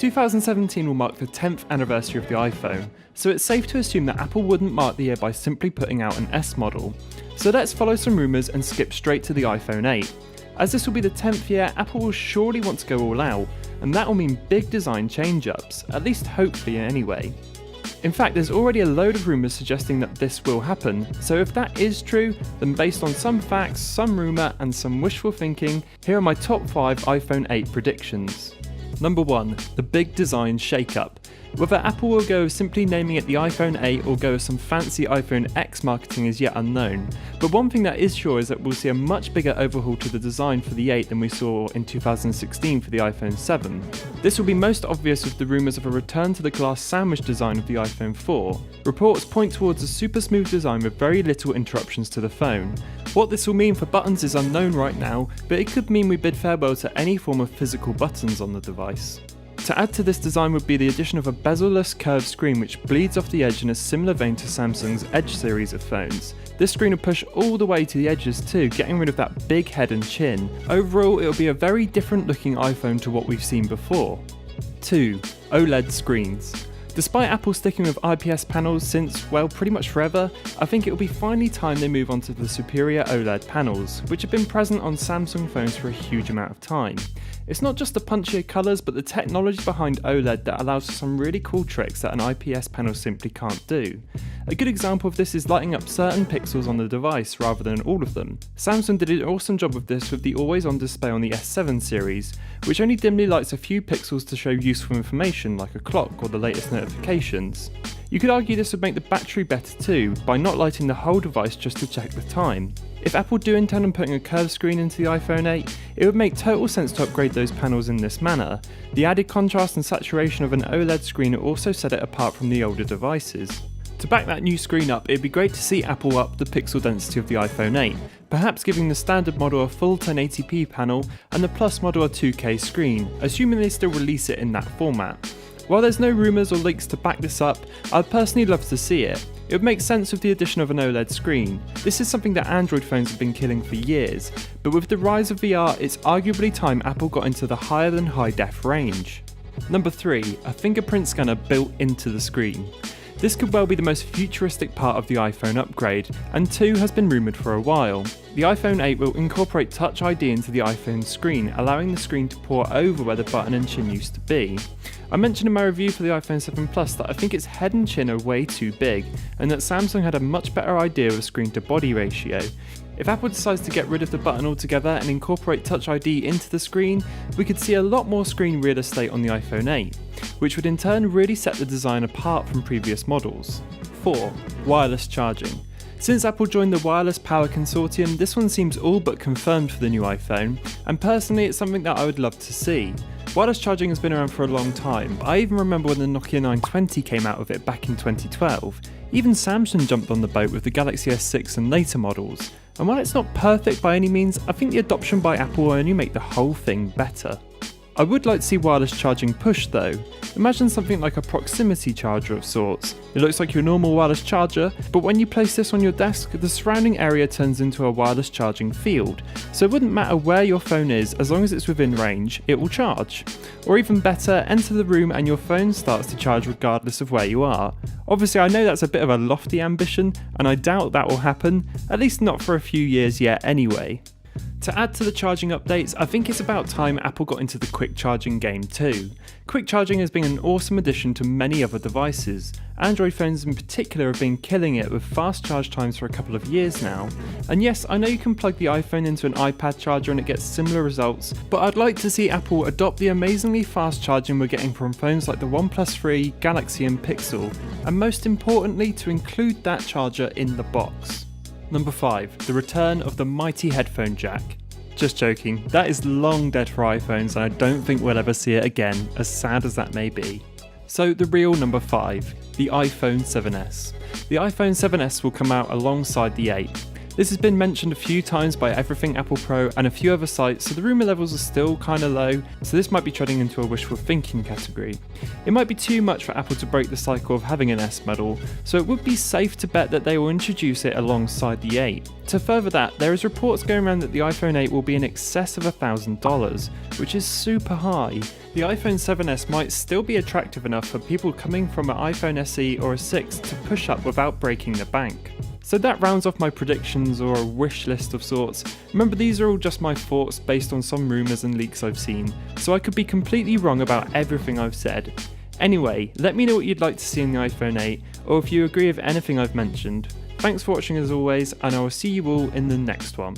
2017 will mark the 10th anniversary of the iPhone, so it's safe to assume that Apple wouldn't mark the year by simply putting out an S model. So let's follow some rumours and skip straight to the iPhone 8. As this will be the 10th year, Apple will surely want to go all out, and that will mean big design change-ups, at least hopefully anyway. In fact, there's already a load of rumours suggesting that this will happen, so if that is true, then based on some facts, some rumour and some wishful thinking, here are my top 5 iPhone 8 predictions. Number 1. The big design shake-up. Whether Apple will go with simply naming it the iPhone 8 or go with some fancy iPhone X marketing is yet unknown, but one thing that is sure is that we'll see a much bigger overhaul to the design for the 8 than we saw in 2016 for the iPhone 7. This will be most obvious with the rumours of a return to the glass sandwich design of the iPhone 4. Reports point towards a super smooth design with very little interruptions to the phone. What this will mean for buttons is unknown right now, but it could mean we bid farewell to any form of physical buttons on the device. To add to this design would be the addition of a bezel-less curved screen which bleeds off the edge in a similar vein to Samsung's Edge series of phones. This screen will push all the way to the edges too, getting rid of that big head and chin. Overall, it will be a very different looking iPhone to what we've seen before. 2. OLED screens. Despite Apple sticking with IPS panels since, well, pretty much forever, I think it will be finally time they move on to the superior OLED panels, which have been present on Samsung phones for a huge amount of time. It's not just the punchier colours, but the technology behind OLED that allows for some really cool tricks that an IPS panel simply can't do. A good example of this is lighting up certain pixels on the device rather than all of them. Samsung did an awesome job of this with the always-on display on the S7 series, which only dimly lights a few pixels to show useful information like a clock or the latest notifications. You could argue this would make the battery better too, by not lighting the whole device just to check the time. If Apple do intend on putting a curved screen into the iPhone 8, it would make total sense to upgrade those panels in this manner. The added contrast and saturation of an OLED screen also set it apart from the older devices. To back that new screen up, it'd be great to see Apple up the pixel density of the iPhone 8, perhaps giving the standard model a full 1080p panel and the Plus model a 2K screen, assuming they still release it in that format. While there's no rumours or leaks to back this up, I'd personally love to see it. It would make sense with the addition of an OLED screen. This is something that Android phones have been killing for years, but with the rise of VR, it's arguably time Apple got into the higher than high def range. Number 3. A fingerprint scanner built into the screen. This could well be the most futuristic part of the iPhone upgrade, and 2 has been rumoured for a while. The iPhone 8 will incorporate Touch ID into the iPhone screen, allowing the screen to pour over where the button and chin used to be. I mentioned in my review for the iPhone 7 Plus that I think its head and chin are way too big, and that Samsung had a much better idea of a screen to body ratio. If Apple decides to get rid of the button altogether and incorporate Touch ID into the screen, we could see a lot more screen real estate on the iPhone 8, which would in turn really set the design apart from previous models. 4. Wireless charging. Since Apple joined the Wireless Power Consortium, this one seems all but confirmed for the new iPhone, and personally it's something that I would love to see. Wireless charging has been around for a long time. I even remember when the Nokia 920 came out with it back in 2012. Even Samsung jumped on the boat with the Galaxy S6 and later models. And while it's not perfect by any means, I think the adoption by Apple will only make the whole thing better. I would like to see wireless charging pushed though. Imagine something like a proximity charger of sorts. It looks like your normal wireless charger, but when you place this on your desk, the surrounding area turns into a wireless charging field. So it wouldn't matter where your phone is, as long as it's within range, it will charge. Or even better, enter the room and your phone starts to charge regardless of where you are. Obviously I know that's a bit of a lofty ambition, and I doubt that will happen, at least not for a few years yet anyway. To add to the charging updates, I think it's about time Apple got into the quick charging game too. Quick charging has been an awesome addition to many other devices. Android phones in particular have been killing it with fast charge times for a couple of years now. And yes, I know you can plug the iPhone into an iPad charger and it gets similar results, but I'd like to see Apple adopt the amazingly fast charging we're getting from phones like the OnePlus 3, Galaxy and Pixel, and most importantly to include that charger in the box. Number 5. The return of the mighty headphone jack. Just joking, that is long dead for iPhones and I don't think we'll ever see it again, as sad as that may be. So the real number 5, the iPhone 7s. The iPhone 7s will come out alongside the 8. This has been mentioned a few times by EverythingApplePro and a few other sites, so the rumour levels are still kinda low, so this might be treading into a wishful thinking category. It might be too much for Apple to break the cycle of having an S model, so it would be safe to bet that they will introduce it alongside the 8. To further that, there is reports going around that the iPhone 8 will be in excess of $1,000, which is super high. The iPhone 7s might still be attractive enough for people coming from an iPhone SE or a 6 to push up without breaking the bank. So that rounds off my predictions or a wish list of sorts. Remember, these are all just my thoughts based on some rumours and leaks I've seen, so I could be completely wrong about everything I've said. Anyway, let me know what you'd like to see in the iPhone 8, or if you agree with anything I've mentioned. Thanks for watching as always, and I will see you all in the next one.